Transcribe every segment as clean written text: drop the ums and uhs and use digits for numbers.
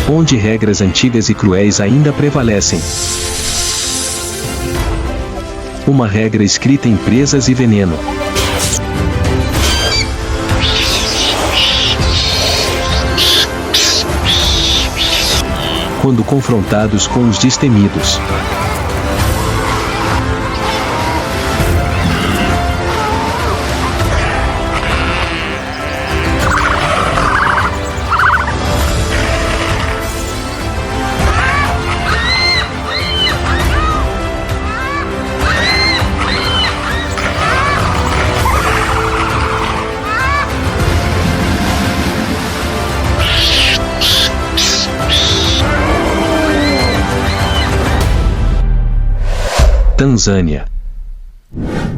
onde regras antigas e cruéis ainda prevalecem. Uma regra escrita em presas e veneno. Quando confrontados com os destemidos. Tanzânia.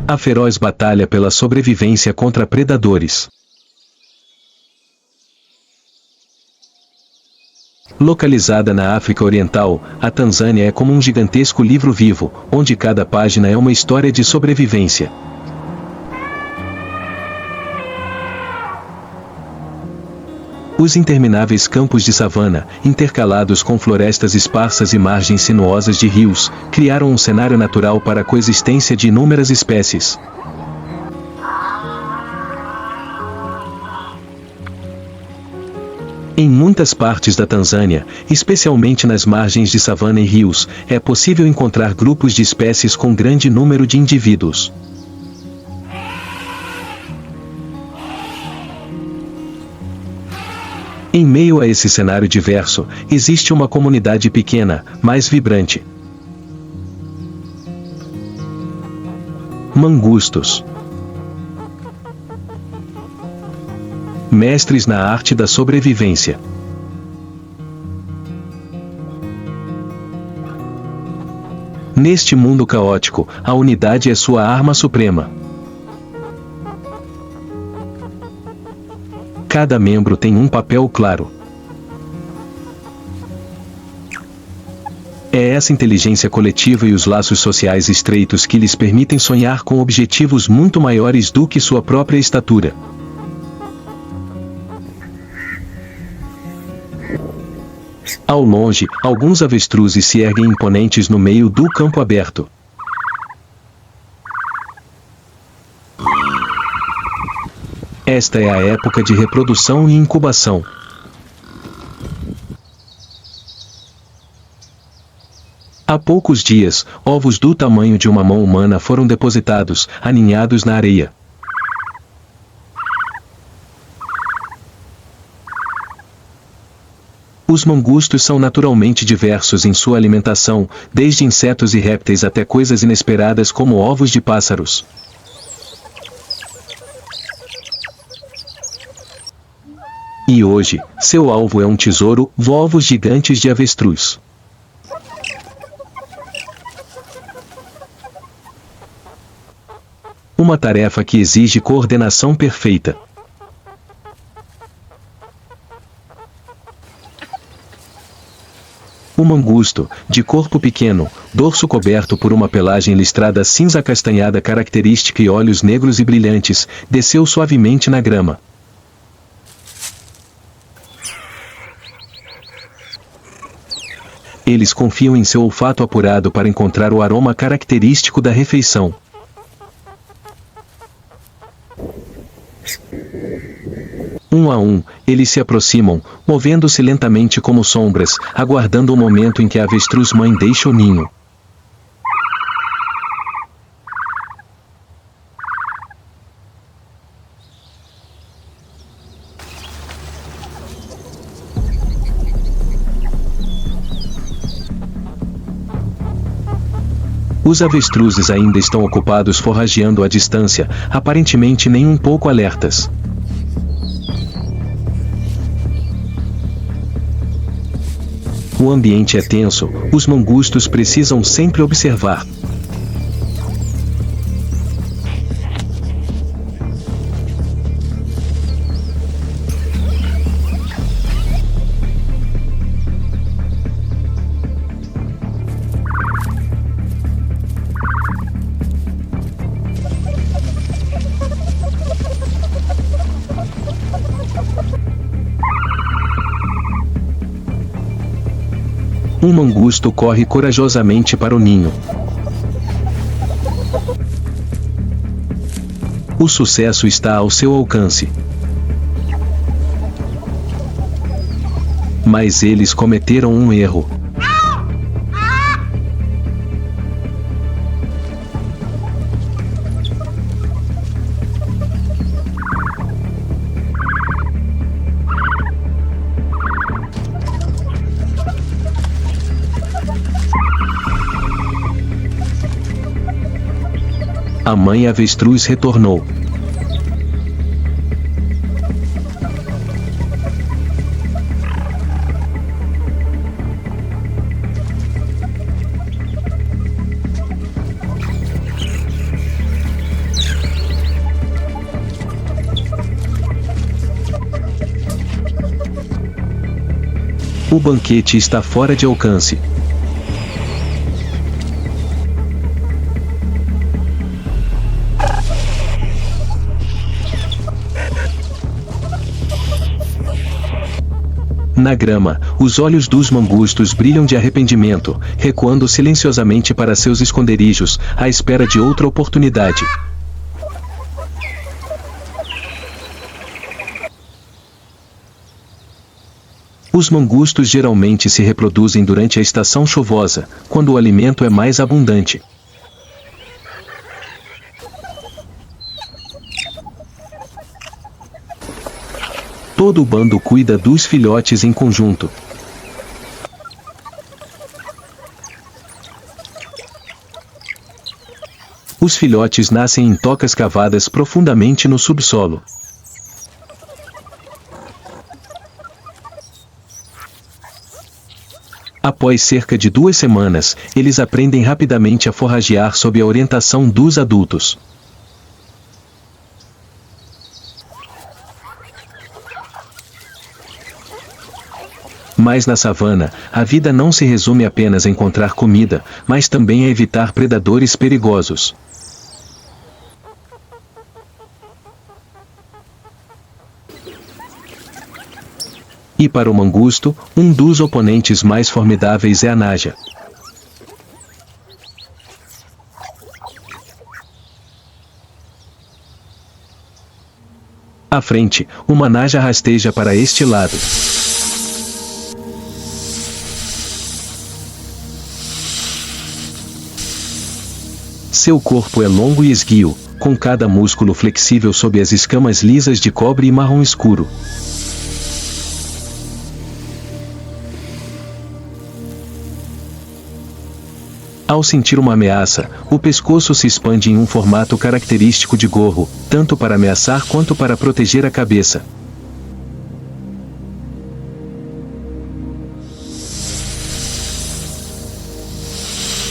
A feroz batalha pela sobrevivência contra predadores. Localizada na África Oriental, a Tanzânia é como um gigantesco livro vivo, onde cada página é uma história de sobrevivência. Os intermináveis campos de savana, intercalados com florestas esparsas e margens sinuosas de rios, criaram um cenário natural para a coexistência de inúmeras espécies. Em muitas partes da Tanzânia, especialmente nas margens de savana e rios, é possível encontrar grupos de espécies com grande número de indivíduos. Em meio a esse cenário diverso, existe uma comunidade pequena, mas vibrante. Mangustos. Mestres na arte da sobrevivência. Neste mundo caótico, a unidade é sua arma suprema. Cada membro tem um papel claro. É essa inteligência coletiva e os laços sociais estreitos que lhes permitem sonhar com objetivos muito maiores do que sua própria estatura. Ao longe, alguns avestruzes se erguem imponentes no meio do campo aberto. Esta é a época de reprodução e incubação. Há poucos dias, ovos do tamanho de uma mão humana foram depositados, aninhados na areia. Os mangustos são naturalmente diversos em sua alimentação, desde insetos e répteis até coisas inesperadas como ovos de pássaros. E hoje, seu alvo é um tesouro, ovos gigantes de avestruz. Uma tarefa que exige coordenação perfeita. O mangusto, de corpo pequeno, dorso coberto por uma pelagem listrada cinza acastanhada característica e olhos negros e brilhantes, desceu suavemente na grama. Eles confiam em seu olfato apurado para encontrar o aroma característico da refeição. Um a um, eles se aproximam, movendo-se lentamente como sombras, aguardando o momento em que a avestruz-mãe deixa o ninho. Os avestruzes ainda estão ocupados forrageando à distância, aparentemente nem um pouco alertas. O ambiente é tenso, os mangustos precisam sempre observar. Um mangusto corre corajosamente para o ninho. O sucesso está ao seu alcance. Mas eles cometeram um erro. A mãe avestruz retornou. O banquete está fora de alcance. Na grama, os olhos dos mangustos brilham de arrependimento, recuando silenciosamente para seus esconderijos, à espera de outra oportunidade. Os mangustos geralmente se reproduzem durante a estação chuvosa, quando o alimento é mais abundante. Todo o bando cuida dos filhotes em conjunto. Os filhotes nascem em tocas cavadas profundamente no subsolo. Após cerca de 2 semanas, eles aprendem rapidamente a forragear sob a orientação dos adultos. Mas na savana, a vida não se resume apenas a encontrar comida, mas também a evitar predadores perigosos. E para o mangusto, um dos oponentes mais formidáveis é a naja. À frente, uma naja rasteja para este lado. Seu corpo é longo e esguio, com cada músculo flexível sob as escamas lisas de cobre e marrom escuro. Ao sentir uma ameaça, o pescoço se expande em um formato característico de gorro, tanto para ameaçar quanto para proteger a cabeça.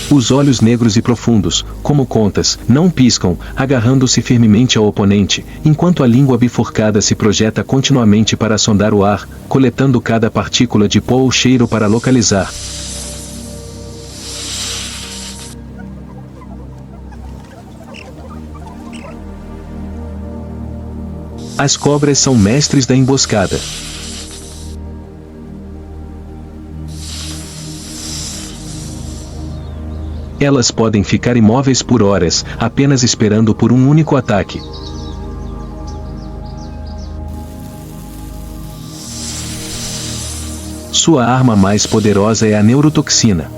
Os olhos negros e profundos, como contas, não piscam, agarrando-se firmemente ao oponente, enquanto a língua bifurcada se projeta continuamente para sondar o ar, coletando cada partícula de pó ou cheiro para localizar. As cobras são mestres da emboscada. Elas podem ficar imóveis por horas, apenas esperando por um único ataque. Sua arma mais poderosa é a neurotoxina.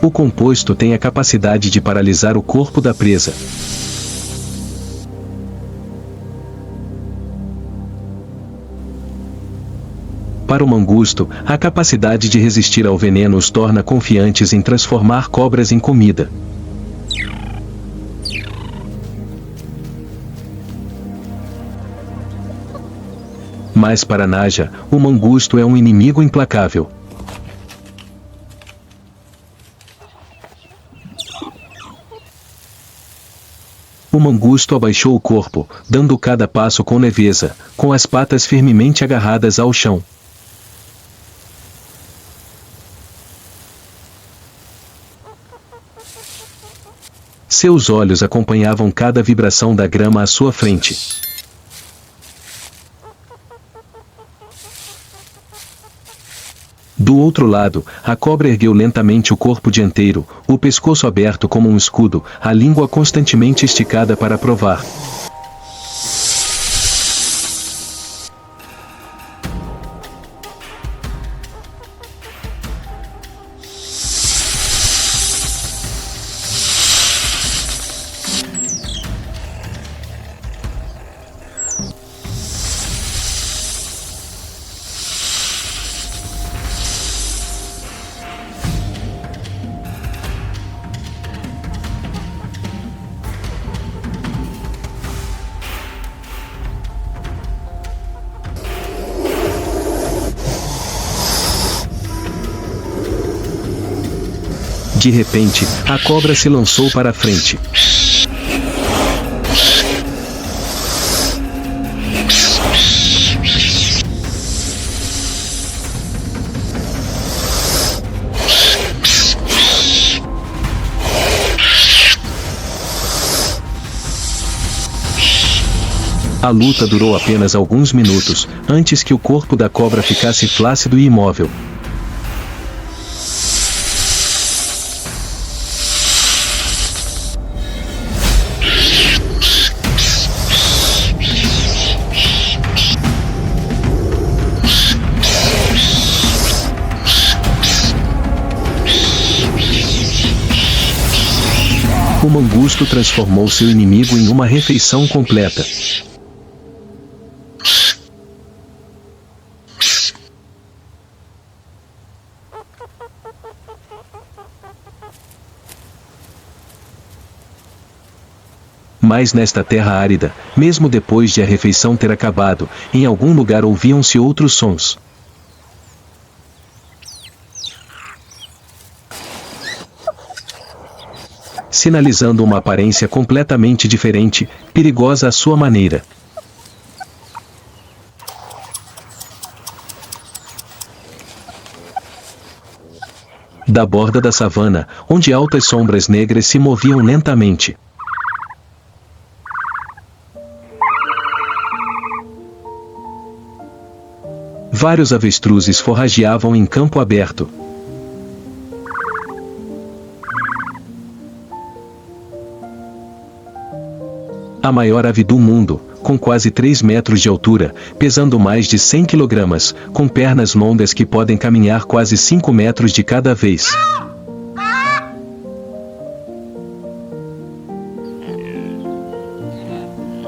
O composto tem a capacidade de paralisar o corpo da presa. Para o mangusto, a capacidade de resistir ao veneno os torna confiantes em transformar cobras em comida. Mas para Naja, o mangusto é um inimigo implacável. O mangusto abaixou o corpo, dando cada passo com leveza, com as patas firmemente agarradas ao chão. Seus olhos acompanhavam cada vibração da grama à sua frente. Do outro lado, a cobra ergueu lentamente o corpo dianteiro, o pescoço aberto como um escudo, a língua constantemente esticada para provar. De repente, a cobra se lançou para a frente. A luta durou apenas alguns minutos, antes que o corpo da cobra ficasse flácido e imóvel. O mangusto transformou seu inimigo em uma refeição completa. Mas nesta terra árida, mesmo depois de a refeição ter acabado, em algum lugar ouviam-se outros sons. Sinalizando uma aparência completamente diferente, perigosa à sua maneira. Da borda da savana, onde altas sombras negras se moviam lentamente. Vários avestruzes forrageavam em campo aberto. A maior ave do mundo, com quase 3 metros de altura, pesando mais de 100 kg, com pernas longas que podem caminhar quase 5 metros de cada vez.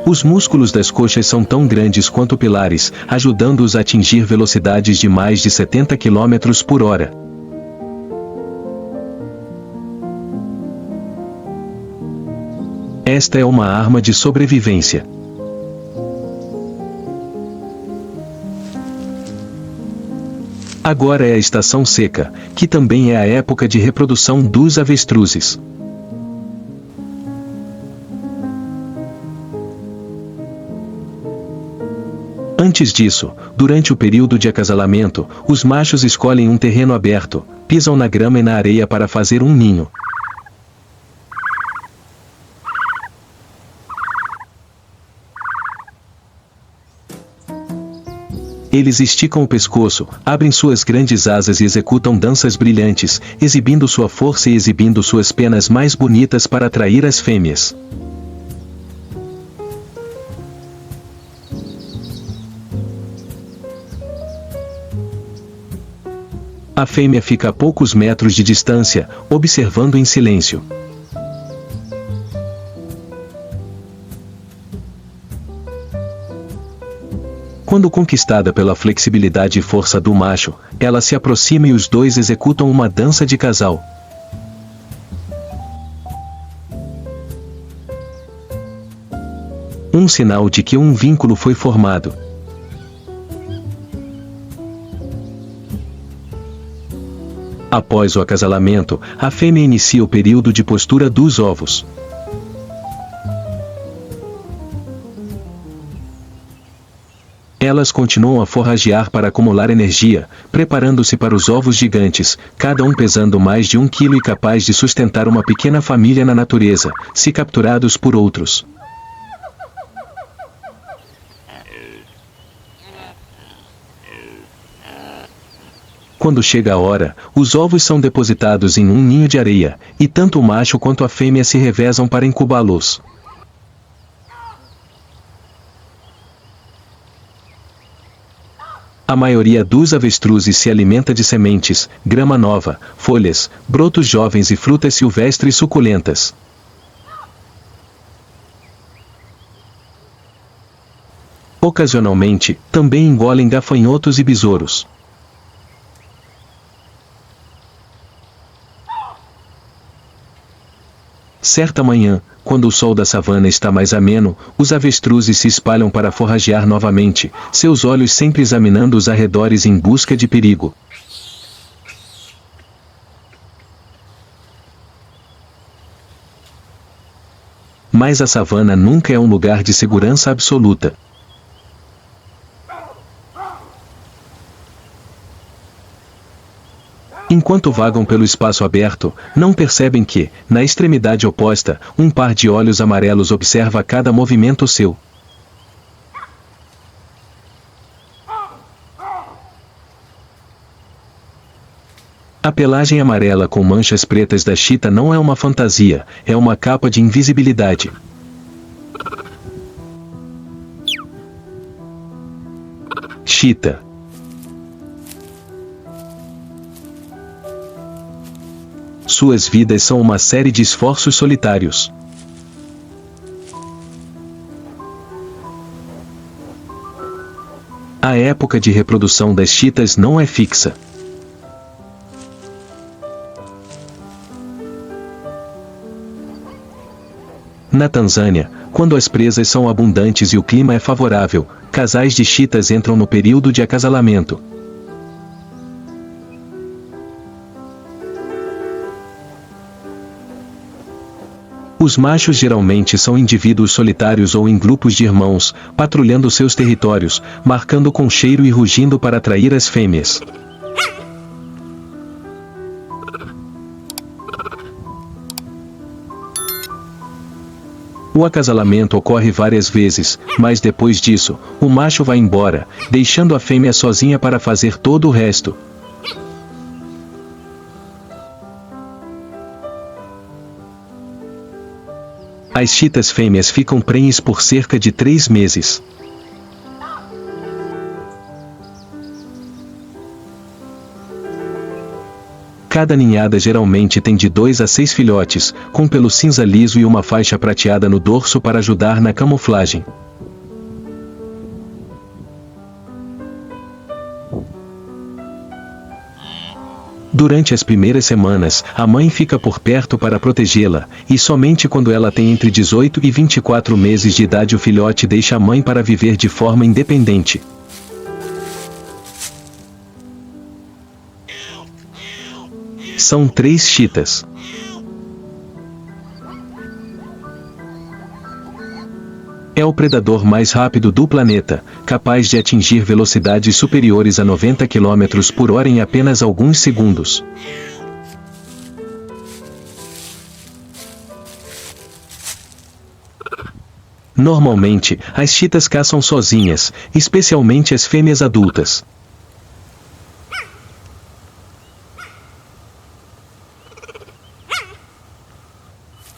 Os músculos das coxas são tão grandes quanto pilares, ajudando-os a atingir velocidades de mais de 70 km por hora. Esta é uma arma de sobrevivência. Agora é a estação seca, que também é a época de reprodução dos avestruzes. Antes disso, durante o período de acasalamento, os machos escolhem um terreno aberto, pisam na grama e na areia para fazer um ninho. Eles esticam o pescoço, abrem suas grandes asas e executam danças brilhantes, exibindo sua força e exibindo suas penas mais bonitas para atrair as fêmeas. A fêmea fica a poucos metros de distância, observando em silêncio. Quando conquistada pela flexibilidade e força do macho, ela se aproxima e os dois executam uma dança de casal. Um sinal de que um vínculo foi formado. Após o acasalamento, a fêmea inicia o período de postura dos ovos. Elas continuam a forragear para acumular energia, preparando-se para os ovos gigantes, cada um pesando mais de 1 quilo e capaz de sustentar uma pequena família na natureza, se capturados por outros. Quando chega a hora, os ovos são depositados em um ninho de areia, e tanto o macho quanto a fêmea se revezam para incubá-los. A maioria dos avestruzes se alimenta de sementes, grama nova, folhas, brotos jovens e frutas silvestres suculentas. Ocasionalmente, também engolem gafanhotos e besouros. Certa manhã, quando o sol da savana está mais ameno, os avestruzes se espalham para forragear novamente, seus olhos sempre examinando os arredores em busca de perigo. Mas a savana nunca é um lugar de segurança absoluta. Enquanto vagam pelo espaço aberto, não percebem que, na extremidade oposta, um par de olhos amarelos observa cada movimento seu. A pelagem amarela com manchas pretas da chita não é uma fantasia, é uma capa de invisibilidade. Chita. Suas vidas são uma série de esforços solitários. A época de reprodução das chitas não é fixa. Na Tanzânia, quando as presas são abundantes e o clima é favorável, casais de chitas entram no período de acasalamento. Os machos geralmente são indivíduos solitários ou em grupos de irmãos, patrulhando seus territórios, marcando com cheiro e rugindo para atrair as fêmeas. O acasalamento ocorre várias vezes, mas depois disso, o macho vai embora, deixando a fêmea sozinha para fazer todo o resto. As chitas fêmeas ficam prenhes por cerca de 3 meses. Cada ninhada geralmente tem de 2 a 6 filhotes, com pelo cinza liso e uma faixa prateada no dorso para ajudar na camuflagem. Durante as primeiras semanas, a mãe fica por perto para protegê-la, e somente quando ela tem entre 18 e 24 meses de idade o filhote deixa a mãe para viver de forma independente. São 3 chitas. É o predador mais rápido do planeta, capaz de atingir velocidades superiores a 90 km por hora em apenas alguns segundos. Normalmente, as chitas caçam sozinhas, especialmente as fêmeas adultas.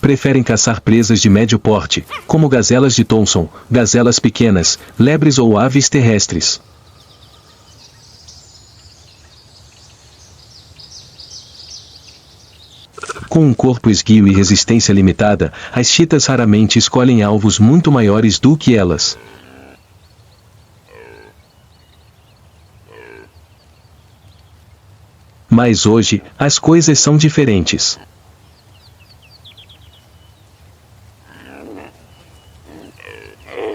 Preferem caçar presas de médio porte, como gazelas de Thomson, gazelas pequenas, lebres ou aves terrestres. Com um corpo esguio e resistência limitada, as chitas raramente escolhem alvos muito maiores do que elas. Mas hoje, as coisas são diferentes.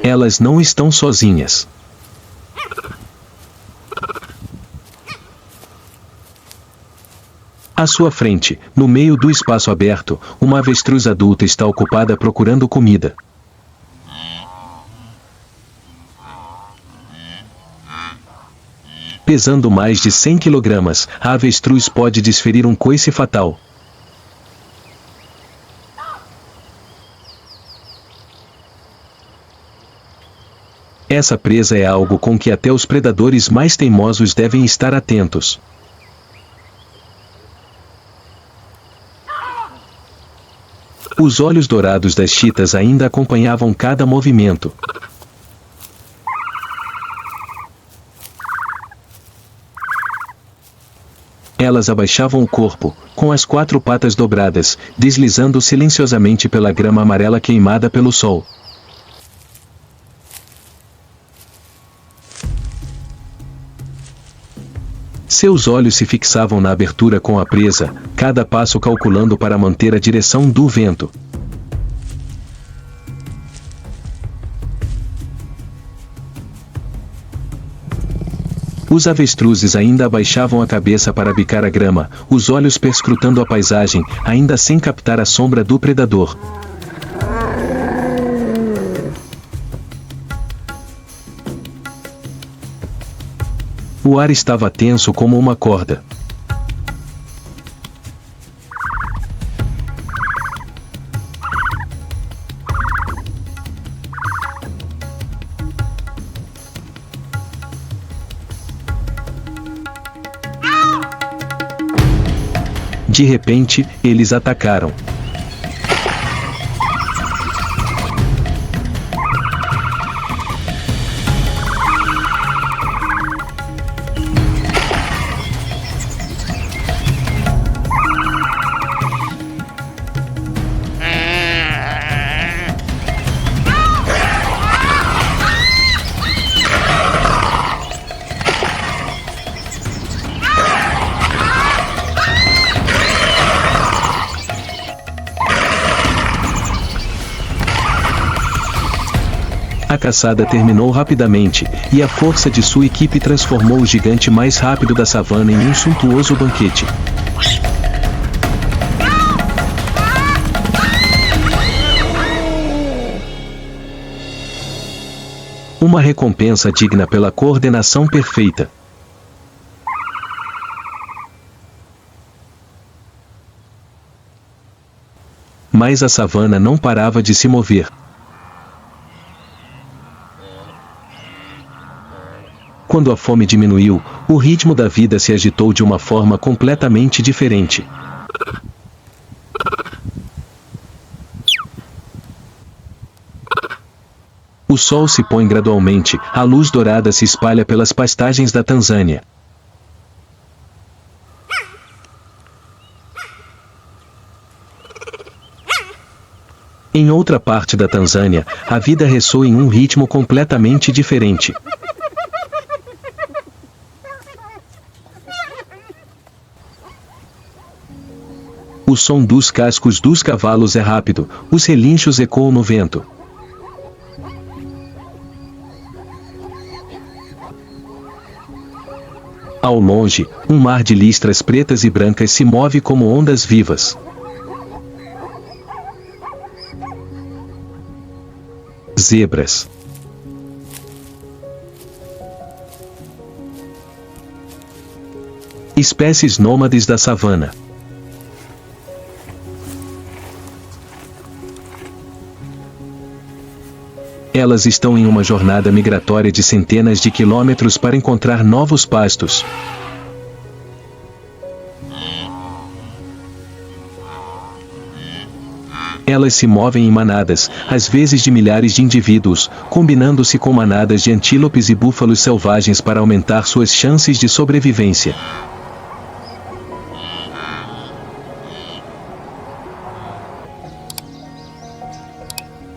Elas não estão sozinhas. À sua frente, no meio do espaço aberto, uma avestruz adulta está ocupada procurando comida. Pesando mais de 100 kg, a avestruz pode desferir um coice fatal. Essa presa é algo com que até os predadores mais teimosos devem estar atentos. Os olhos dourados das chitas ainda acompanhavam cada movimento. Elas abaixavam o corpo, com as 4 patas dobradas, deslizando silenciosamente pela grama amarela queimada pelo sol. Seus olhos se fixavam na abertura com a presa, cada passo calculando para manter a direção do vento. Os avestruzes ainda abaixavam a cabeça para bicar a grama, os olhos perscrutando a paisagem, ainda sem captar a sombra do predador. O ar estava tenso como uma corda. De repente, eles atacaram. A caçada terminou rapidamente, e a força de sua equipe transformou o gigante mais rápido da savana em um suntuoso banquete. Uma recompensa digna pela coordenação perfeita. Mas a savana não parava de se mover. Quando a fome diminuiu, o ritmo da vida se agitou de uma forma completamente diferente. O sol se põe gradualmente, a luz dourada se espalha pelas pastagens da Tanzânia. Em outra parte da Tanzânia, a vida ressoa em um ritmo completamente diferente. O som dos cascos dos cavalos é rápido, os relinchos ecoam no vento. Ao longe, um mar de listras pretas e brancas se move como ondas vivas. Zebras. Espécies nômades da savana. Elas estão em uma jornada migratória de centenas de quilômetros para encontrar novos pastos. Elas se movem em manadas, às vezes de milhares de indivíduos, combinando-se com manadas de antílopes e búfalos selvagens para aumentar suas chances de sobrevivência.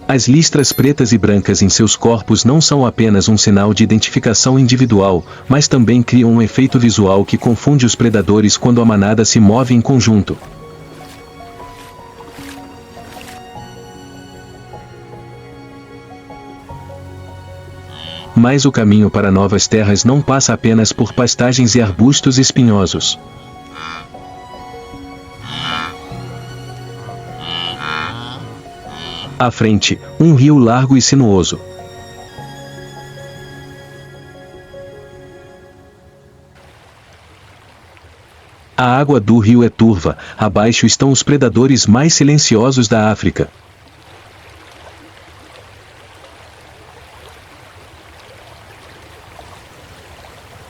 As listras pretas e brancas em seus corpos não são apenas um sinal de identificação individual, mas também criam um efeito visual que confunde os predadores quando a manada se move em conjunto. Mas o caminho para novas terras não passa apenas por pastagens e arbustos espinhosos. À frente, um rio largo e sinuoso. A água do rio é turva, abaixo estão os predadores mais silenciosos da África.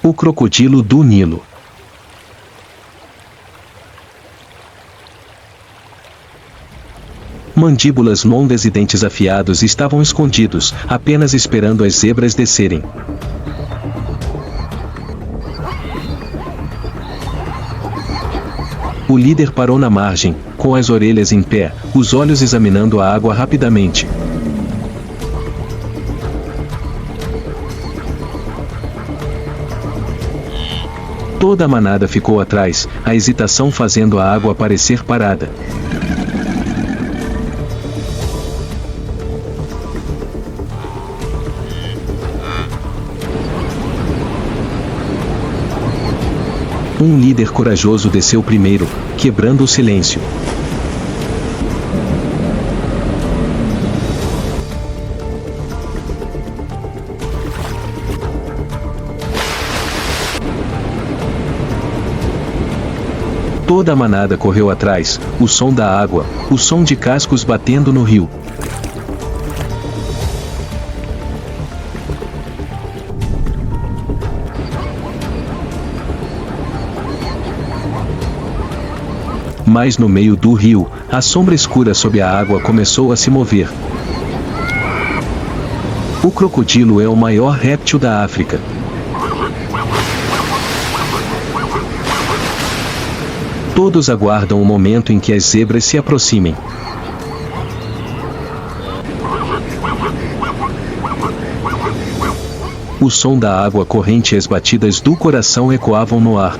O crocodilo do Nilo. Mandíbulas longas e dentes afiados estavam escondidos, apenas esperando as zebras descerem. O líder parou na margem, com as orelhas em pé, os olhos examinando a água rapidamente. Toda a manada ficou atrás, a hesitação fazendo a água parecer parada. Um líder corajoso desceu primeiro, quebrando o silêncio. Toda a manada correu atrás, o som da água, o som de cascos batendo no rio. Mas no meio do rio, a sombra escura sob a água começou a se mover. O crocodilo é o maior réptil da África. Todos aguardam o momento em que as zebras se aproximem. O som da água corrente e as batidas do coração ecoavam no ar.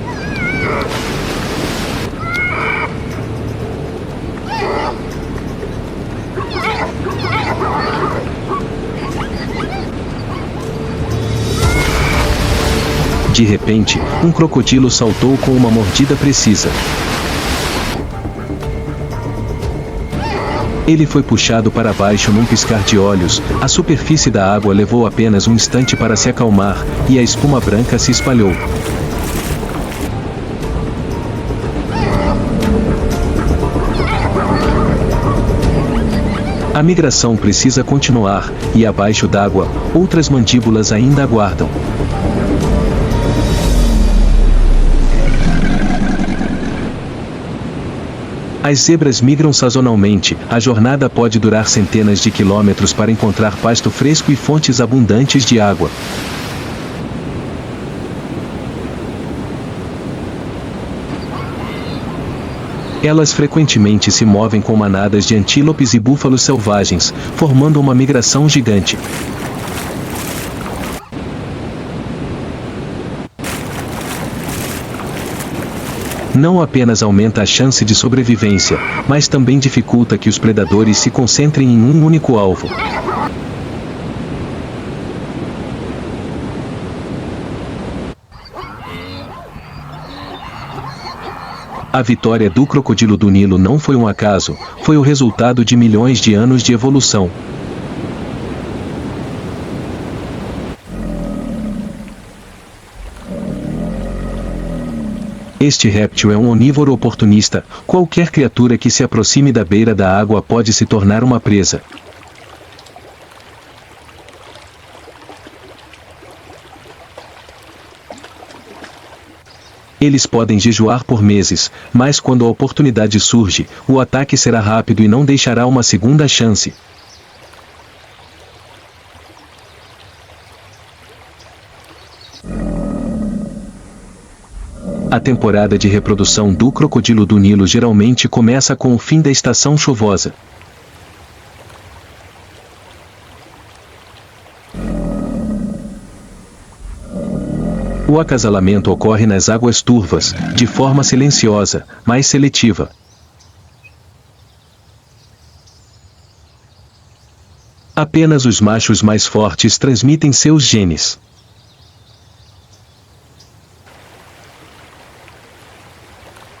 De repente, um crocodilo saltou com uma mordida precisa. Ele foi puxado para baixo num piscar de olhos, a superfície da água levou apenas um instante para se acalmar, e a espuma branca se espalhou. A migração precisa continuar, e abaixo d'água, outras mandíbulas ainda aguardam. As zebras migram sazonalmente, a jornada pode durar centenas de quilômetros para encontrar pasto fresco e fontes abundantes de água. Elas frequentemente se movem com manadas de antílopes e búfalos selvagens, formando uma migração gigante. Não apenas aumenta a chance de sobrevivência, mas também dificulta que os predadores se concentrem em um único alvo. A vitória do crocodilo do Nilo não foi um acaso, foi o resultado de milhões de anos de evolução. Este réptil é um onívoro oportunista, qualquer criatura que se aproxime da beira da água pode se tornar uma presa. Eles podem jejuar por meses, mas quando a oportunidade surge, o ataque será rápido e não deixará uma segunda chance. A temporada de reprodução do crocodilo do Nilo geralmente começa com o fim da estação chuvosa. O acasalamento ocorre nas águas turvas, de forma silenciosa, mas seletiva. Apenas os machos mais fortes transmitem seus genes.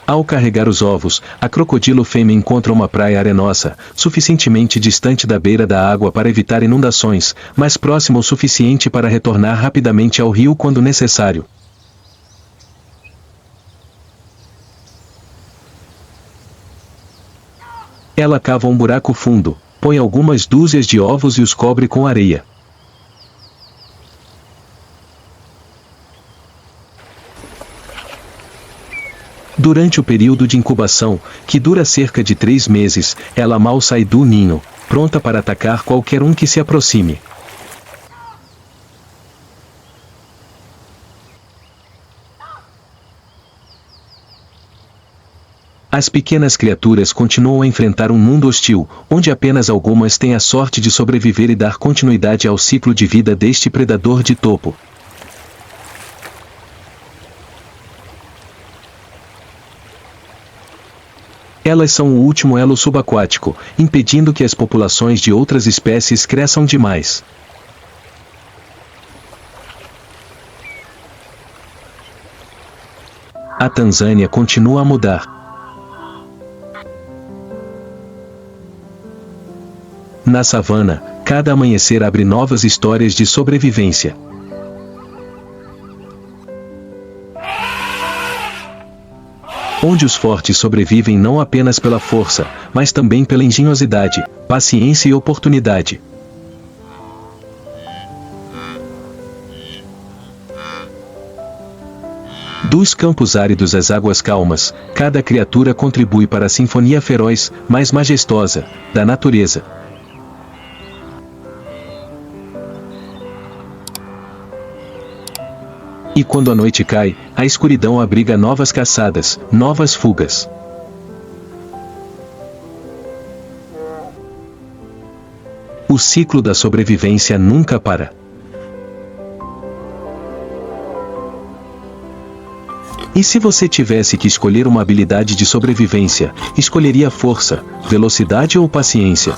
Ao carregar os ovos, a crocodilo fêmea encontra uma praia arenosa, suficientemente distante da beira da água para evitar inundações, mas próxima o suficiente para retornar rapidamente ao rio quando necessário. Ela cava um buraco fundo, põe algumas dúzias de ovos e os cobre com areia. Durante o período de incubação, que dura cerca de 3 meses, ela mal sai do ninho, pronta para atacar qualquer um que se aproxime. As pequenas criaturas continuam a enfrentar um mundo hostil, onde apenas algumas têm a sorte de sobreviver e dar continuidade ao ciclo de vida deste predador de topo. Elas são o último elo subaquático, impedindo que as populações de outras espécies cresçam demais. A Tanzânia continua a mudar. Na savana, cada amanhecer abre novas histórias de sobrevivência. Onde os fortes sobrevivem não apenas pela força, mas também pela engenhosidade, paciência e oportunidade. Dos campos áridos às águas calmas, cada criatura contribui para a sinfonia feroz, mais majestosa, da natureza. E quando a noite cai, a escuridão abriga novas caçadas, novas fugas. O ciclo da sobrevivência nunca para. E se você tivesse que escolher uma habilidade de sobrevivência, escolheria força, velocidade ou paciência?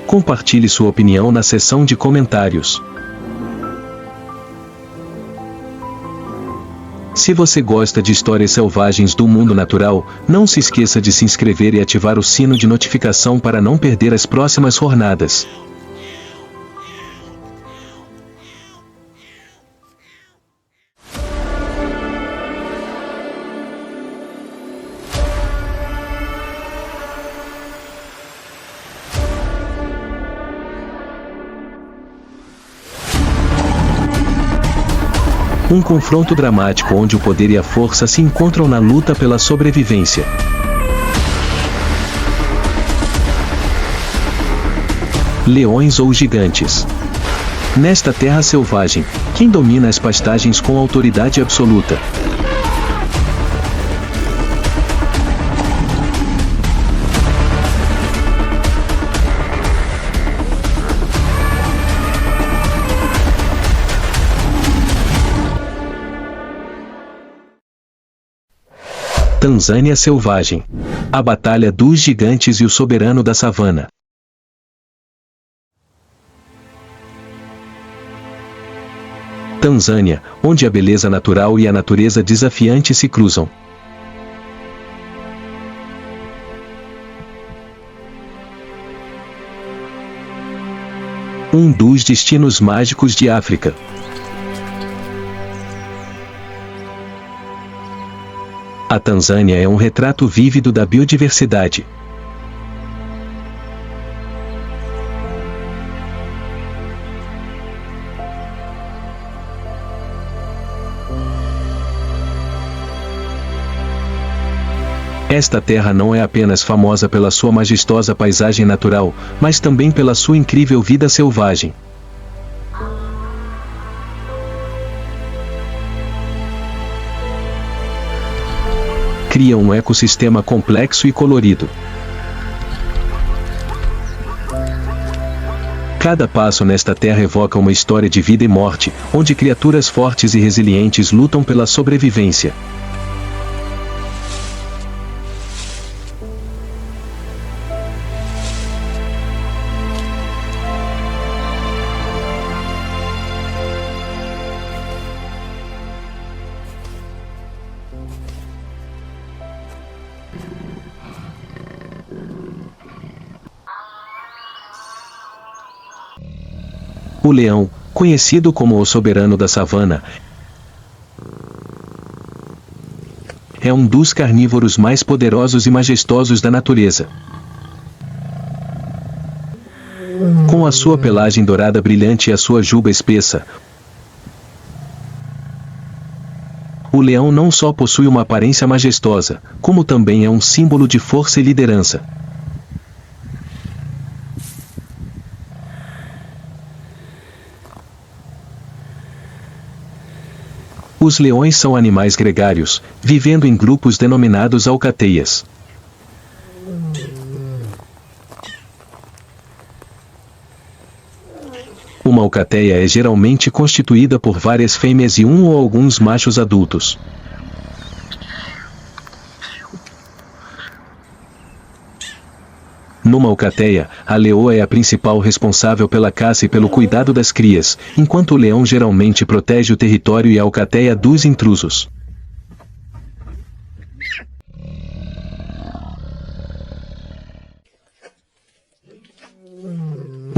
Compartilhe sua opinião na seção de comentários. Se você gosta de histórias selvagens do mundo natural, não se esqueça de se inscrever e ativar o sino de notificação para não perder as próximas jornadas. Um confronto dramático onde o poder e a força se encontram na luta pela sobrevivência. Leões ou gigantes? Nesta terra selvagem, quem domina as pastagens com autoridade absoluta? Tanzânia selvagem. A batalha dos gigantes e o soberano da savana. Tanzânia, onde a beleza natural e a natureza desafiante se cruzam. Um dos destinos mágicos de África. A Tanzânia é um retrato vívido da biodiversidade. Esta terra não é apenas famosa pela sua majestosa paisagem natural, mas também pela sua incrível vida selvagem. Cria um ecossistema complexo e colorido. Cada passo nesta terra evoca uma história de vida e morte, onde criaturas fortes e resilientes lutam pela sobrevivência. O leão, conhecido como o soberano da savana, é um dos carnívoros mais poderosos e majestosos da natureza. Com a sua pelagem dourada brilhante e a sua juba espessa, O leão não só possui uma aparência majestosa, como também é um símbolo de força e liderança. Os leões são animais gregários, vivendo em grupos denominados alcateias. Uma alcateia é geralmente constituída por várias fêmeas e um ou alguns machos adultos. Numa alcateia, a leoa é a principal responsável pela caça e pelo cuidado das crias, enquanto o leão geralmente protege o território e a alcateia dos intrusos.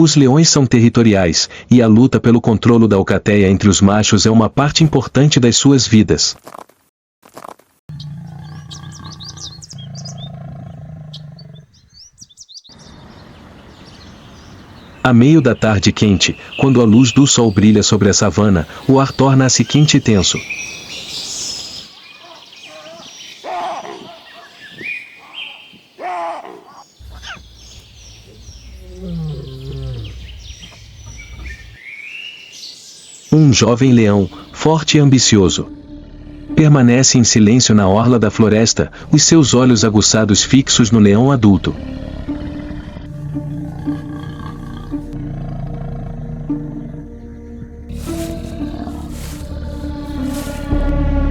Os leões são territoriais, e a luta pelo controle da alcateia entre os machos é uma parte importante das suas vidas. A meio da tarde quente, quando a luz do sol brilha sobre a savana, o ar torna-se quente e tenso. Um jovem leão, forte e ambicioso, permanece em silêncio na orla da floresta, os seus olhos aguçados fixos no leão adulto.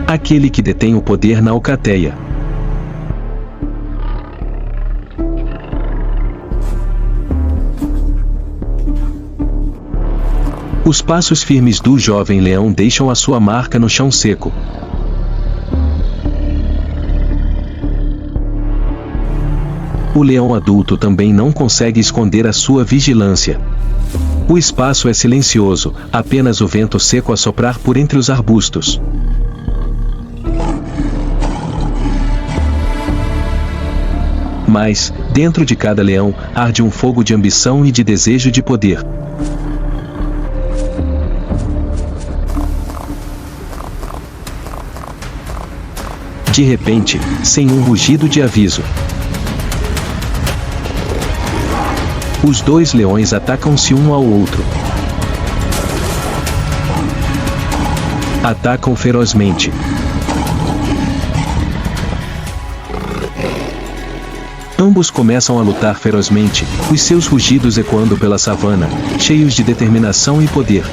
Aquele que detém o poder na alcateia. Os passos firmes do jovem leão deixam a sua marca no chão seco. O leão adulto também não consegue esconder a sua vigilância. O espaço é silencioso, apenas o vento seco a soprar por entre os arbustos. Mas, dentro de cada leão, arde um fogo de ambição e de desejo de poder. De repente, sem um rugido de aviso, os dois leões atacam-se um ao outro. Atacam ferozmente. Ambos começam a lutar ferozmente, os seus rugidos ecoando pela savana, cheios de determinação e poder.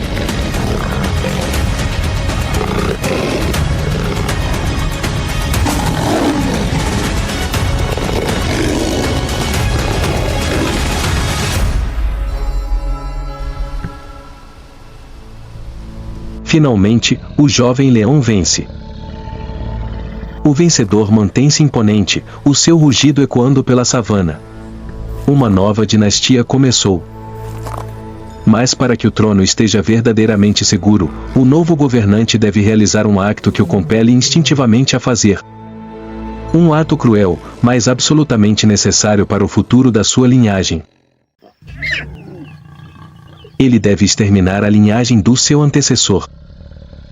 Finalmente, o jovem leão vence. O vencedor mantém-se imponente, o seu rugido ecoando pela savana. Uma nova dinastia começou. Mas para que o trono esteja verdadeiramente seguro, o novo governante deve realizar um acto que o compele instintivamente a fazer. Um ato cruel, mas absolutamente necessário para o futuro da sua linhagem. Ele deve exterminar a linhagem do seu antecessor.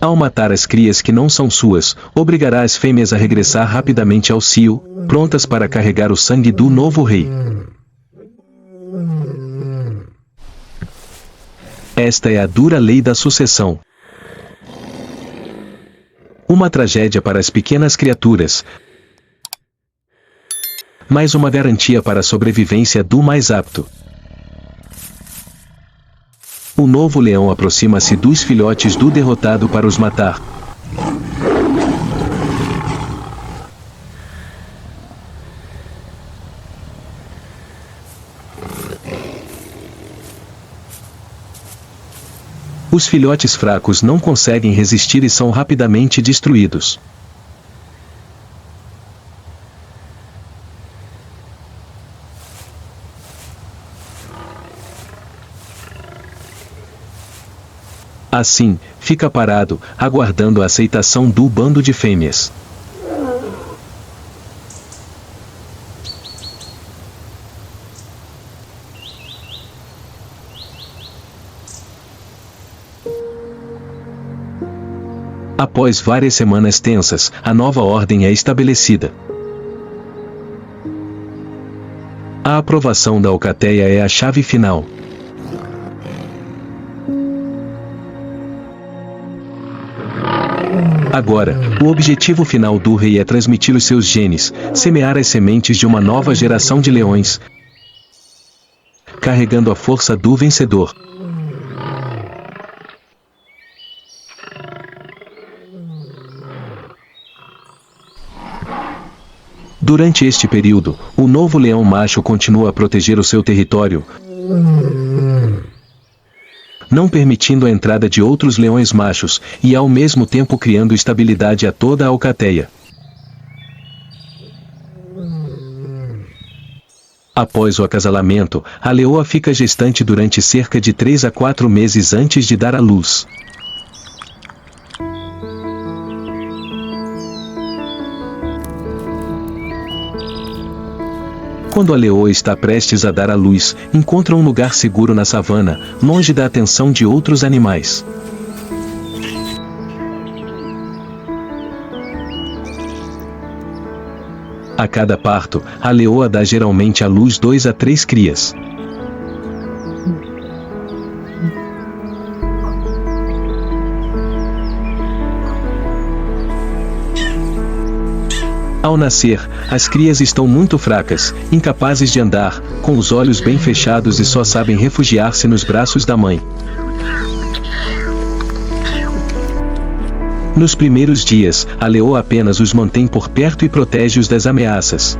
Ao matar as crias que não são suas, obrigará as fêmeas a regressar rapidamente ao cio, prontas para carregar o sangue do novo rei. Esta é a dura lei da sucessão. Uma tragédia para as pequenas criaturas, mas uma garantia para a sobrevivência do mais apto. O novo leão aproxima-se dos filhotes do derrotado para os matar. Os filhotes fracos não conseguem resistir e são rapidamente destruídos. Assim, fica parado, aguardando a aceitação do bando de fêmeas. Após várias semanas tensas, a nova ordem é estabelecida. A aprovação da Alcateia é a chave final. Agora, o objetivo final do rei é transmitir os seus genes, semear as sementes de uma nova geração de leões, carregando a força do vencedor. Durante este período, o novo leão macho continua a proteger o seu território, não permitindo a entrada de outros leões machos, e ao mesmo tempo criando estabilidade a toda a alcateia. Após o acasalamento, a leoa fica gestante durante cerca de 3 a 4 meses antes de dar à luz. Quando a leoa está prestes a dar à luz, encontra um lugar seguro na savana, longe da atenção de outros animais. A cada parto, a leoa dá geralmente à luz 2 a 3 crias. Ao nascer, as crias estão muito fracas, incapazes de andar, com os olhos bem fechados e só sabem refugiar-se nos braços da mãe. Nos primeiros dias, a leoa apenas os mantém por perto e protege-os das ameaças.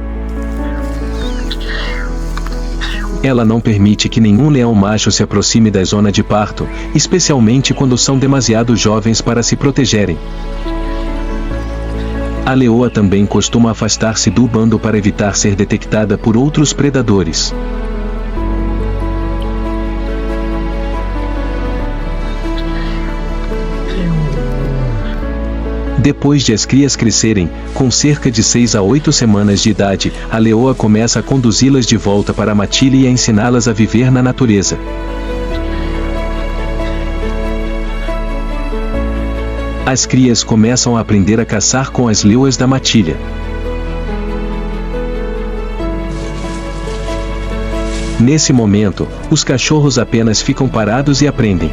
Ela não permite que nenhum leão macho se aproxime da zona de parto, especialmente quando são demasiado jovens para se protegerem. A leoa também costuma afastar-se do bando para evitar ser detectada por outros predadores. Depois de as crias crescerem, com cerca de 6 a 8 semanas de idade, a leoa começa a conduzi-las de volta para a matilha e a ensiná-las a viver na natureza. As crias começam a aprender a caçar com as leoas da matilha. Nesse momento, os cachorros apenas ficam parados e aprendem.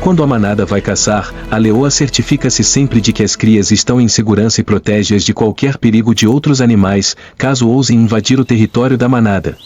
Quando a manada vai caçar, a leoa certifica-se sempre de que as crias estão em segurança e protege-as de qualquer perigo de outros animais, caso ousem invadir o território da manada.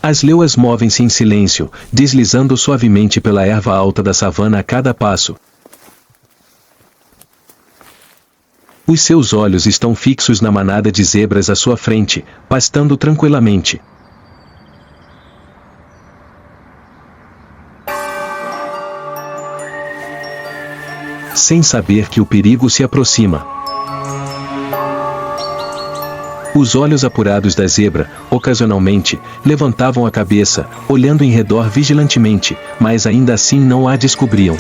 As leoas movem-se em silêncio, deslizando suavemente pela erva alta da savana a cada passo. Os seus olhos estão fixos na manada de zebras à sua frente, pastando tranquilamente. Sem saber que o perigo se aproxima. Os olhos apurados da zebra, ocasionalmente, levantavam a cabeça, olhando em redor vigilantemente, mas ainda assim não a descobriam.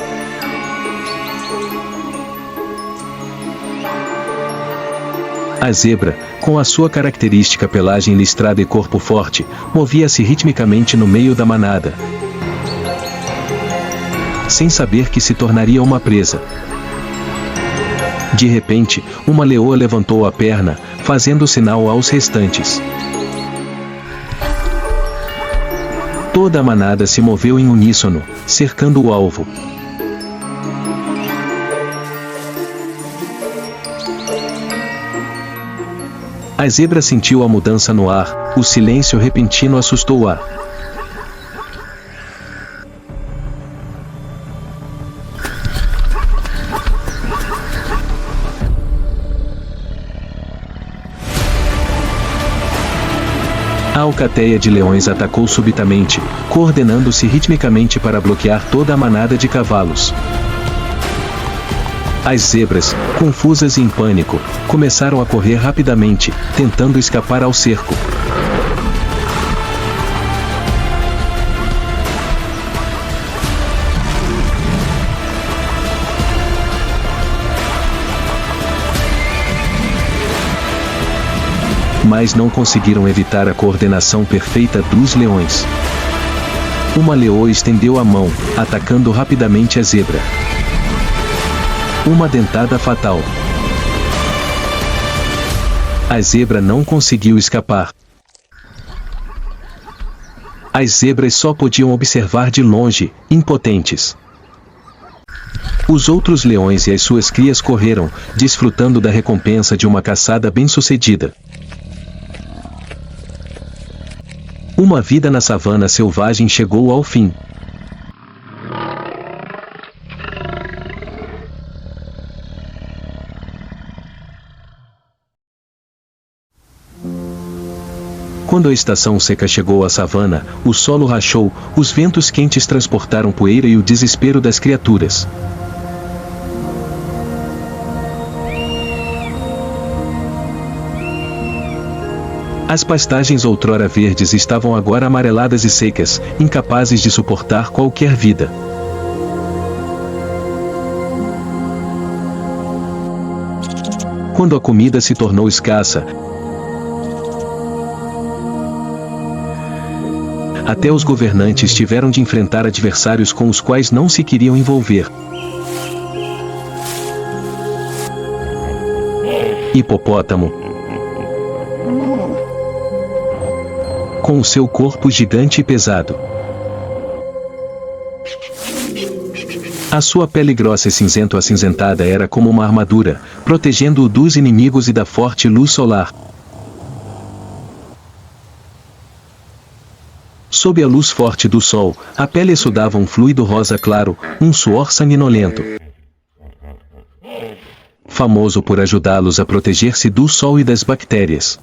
A zebra, com a sua característica pelagem listrada e corpo forte, movia-se ritmicamente no meio da manada, sem saber que se tornaria uma presa. De repente, uma leoa levantou a perna, fazendo sinal aos restantes. Toda a manada se moveu em uníssono, cercando o alvo. A zebra sentiu a mudança no ar, o silêncio repentino assustou-a. A alcateia de leões atacou subitamente, coordenando-se ritmicamente para bloquear toda a manada de cavalos. As zebras, confusas e em pânico, começaram a correr rapidamente, tentando escapar ao cerco. mas não conseguiram evitar a coordenação perfeita dos leões. Uma leoa estendeu a mão, atacando rapidamente a zebra. Uma dentada fatal. A zebra não conseguiu escapar. As zebras só podiam observar de longe, impotentes. Os outros leões e as suas crias correram, desfrutando da recompensa de uma caçada bem-sucedida. Uma vida na savana selvagem chegou ao fim. Quando a estação seca chegou à savana, o solo rachou, os ventos quentes transportaram poeira e o desespero das criaturas. As pastagens outrora verdes estavam agora amareladas e secas, incapazes de suportar qualquer vida. Quando a comida se tornou escassa, até os governantes tiveram de enfrentar adversários com os quais não se queriam envolver. Hipopótamo. Com o seu corpo gigante e pesado. A sua pele grossa e cinzento-acinzentada era como uma armadura, protegendo-o dos inimigos e da forte luz solar. Sob a luz forte do sol, a pele exudava um fluido rosa claro, um suor sanguinolento. Famoso por ajudá-los a proteger-se do sol e das bactérias.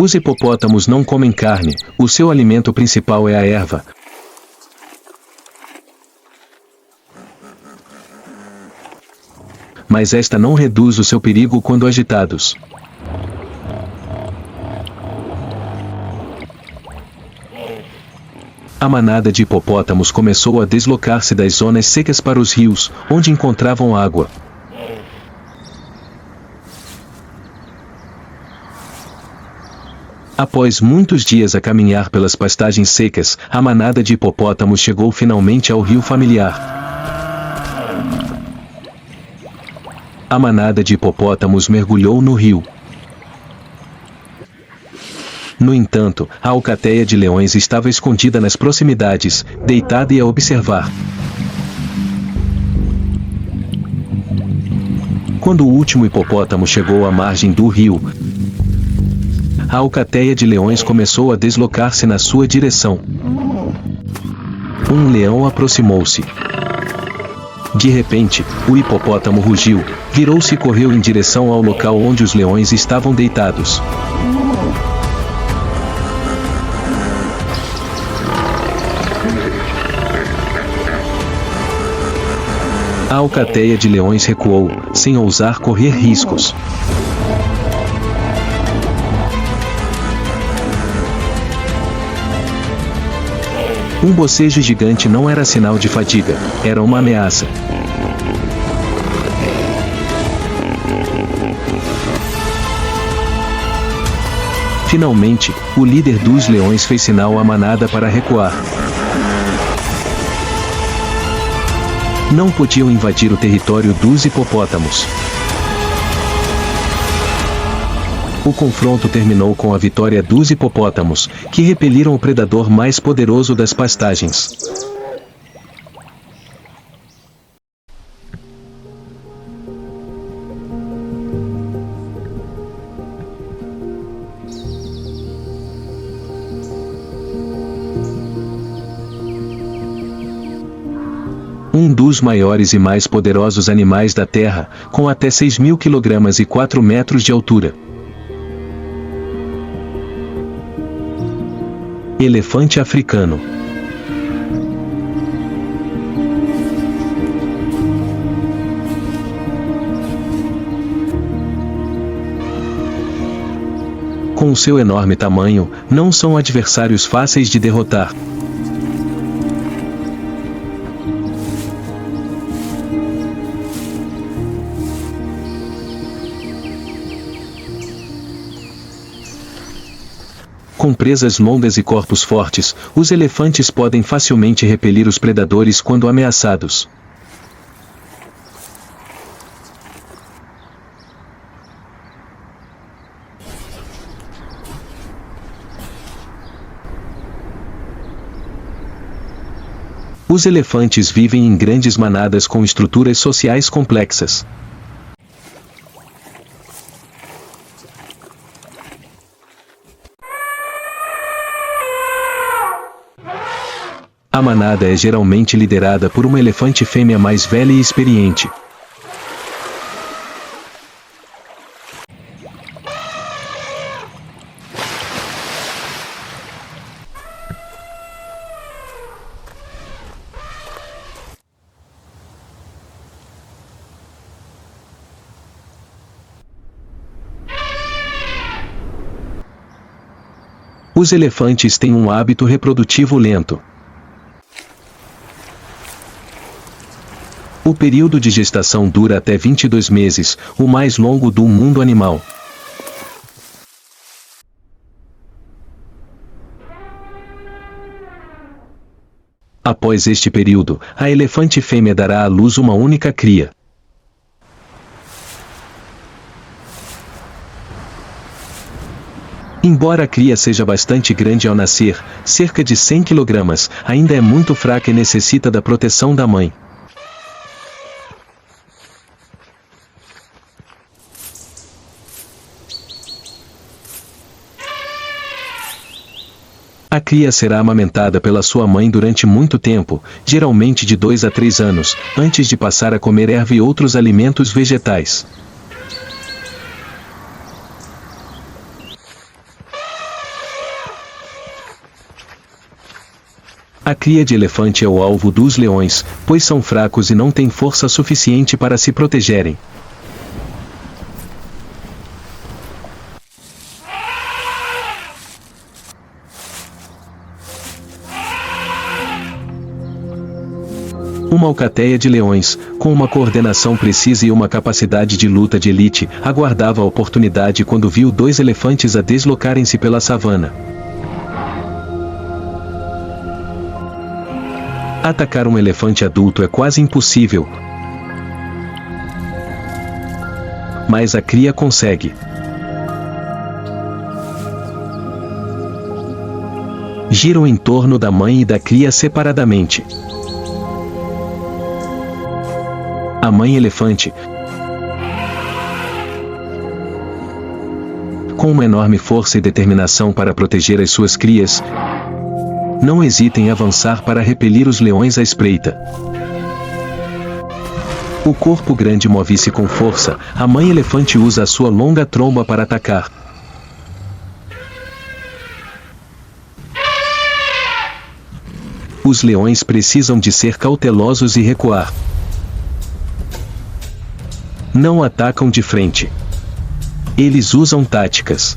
Os hipopótamos não comem carne, o seu alimento principal é a erva. Mas esta não reduz o seu perigo quando agitados. A manada de hipopótamos começou a deslocar-se das zonas secas para os rios, onde encontravam água. Após muitos dias a caminhar pelas pastagens secas, a manada de hipopótamos chegou finalmente ao rio familiar. A manada de hipopótamos mergulhou no rio. No entanto, a alcateia de leões estava escondida nas proximidades, deitada e a observar. Quando o último hipopótamo chegou à margem do rio, a alcateia de leões começou a deslocar-se na sua direção. Um leão aproximou-se. De repente, o hipopótamo rugiu, virou-se e correu em direção ao local onde os leões estavam deitados. A alcateia de leões recuou, sem ousar correr riscos. Um bocejo gigante não era sinal de fadiga, era uma ameaça. Finalmente, o líder dos leões fez sinal à manada para recuar. Não podiam invadir o território dos hipopótamos. O confronto terminou com a vitória dos hipopótamos, que repeliram o predador mais poderoso das pastagens. Um dos maiores e mais poderosos animais da Terra, com até 6.000 kg e 4 metros de altura. Elefante africano. Com Com o seu enorme tamanho, não são adversários fáceis de derrotar. Com presas longas e corpos fortes, os elefantes podem facilmente repelir os predadores quando ameaçados. Os elefantes vivem em grandes manadas com estruturas sociais complexas. A manada é geralmente liderada por uma elefante fêmea mais velha e experiente. Os elefantes têm um hábito reprodutivo lento. O período de gestação dura até 22 meses, o mais longo do mundo animal. Após este período, a elefante fêmea dará à luz uma única cria. Embora a cria seja bastante grande ao nascer, cerca de 100 kg, ainda é muito fraca e necessita da proteção da mãe. A cria será amamentada pela sua mãe durante muito tempo, geralmente de 2 a 3 anos, antes de passar a comer erva e outros alimentos vegetais. A cria de elefante é o alvo dos leões, pois são fracos e não têm força suficiente para se protegerem. Uma alcateia de leões, com uma coordenação precisa e uma capacidade de luta de elite, aguardava a oportunidade quando viu 2 elefantes a deslocarem-se pela savana. Atacar um elefante adulto é quase impossível, mas a cria consegue. Giram em torno da mãe e da cria separadamente. A mãe elefante, com uma enorme força e determinação para proteger as suas crias, não hesita em avançar para repelir os leões à espreita. O corpo grande move-se com força, a mãe elefante usa a sua longa tromba para atacar. Os leões precisam de ser cautelosos e recuar. Não atacam de frente. Eles usam táticas.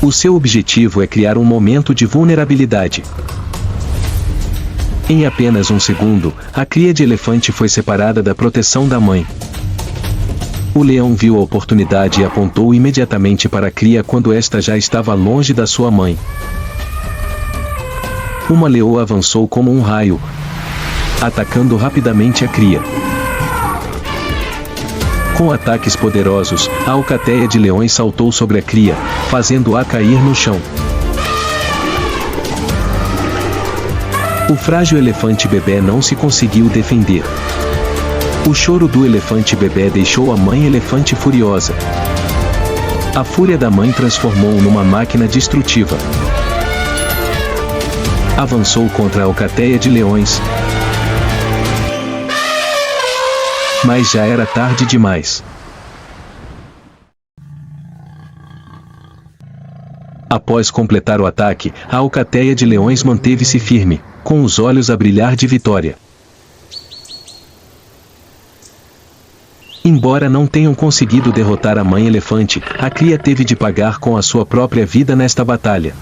O seu objetivo é criar um momento de vulnerabilidade. Em apenas um segundo, a cria de elefante foi separada da proteção da mãe. O leão viu a oportunidade e apontou imediatamente para a cria quando esta já estava longe da sua mãe. Uma leoa avançou como um raio, atacando rapidamente a cria. Com ataques poderosos, a alcateia de leões saltou sobre a cria, fazendo-a cair no chão. O frágil elefante bebê não se conseguiu defender. O choro do elefante bebê deixou a mãe elefante furiosa. A fúria da mãe transformou-o numa máquina destrutiva. Avançou contra a alcateia de leões, mas já era tarde demais. Após completar o ataque, a alcateia de leões manteve-se firme, com os olhos a brilhar de vitória. Embora não tenham conseguido derrotar a mãe elefante, a cria teve de pagar com a sua própria vida nesta batalha.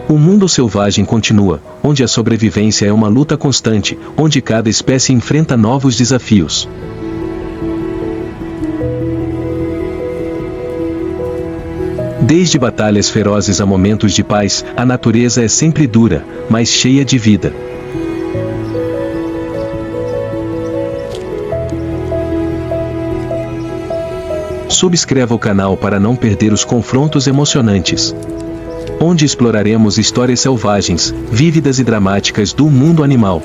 O mundo selvagem continua, onde a sobrevivência é uma luta constante, onde cada espécie enfrenta novos desafios. Desde batalhas ferozes a momentos de paz, a natureza é sempre dura, mas cheia de vida. Subscreva o canal para não perder os confrontos emocionantes, onde exploraremos histórias selvagens, vívidas e dramáticas do mundo animal.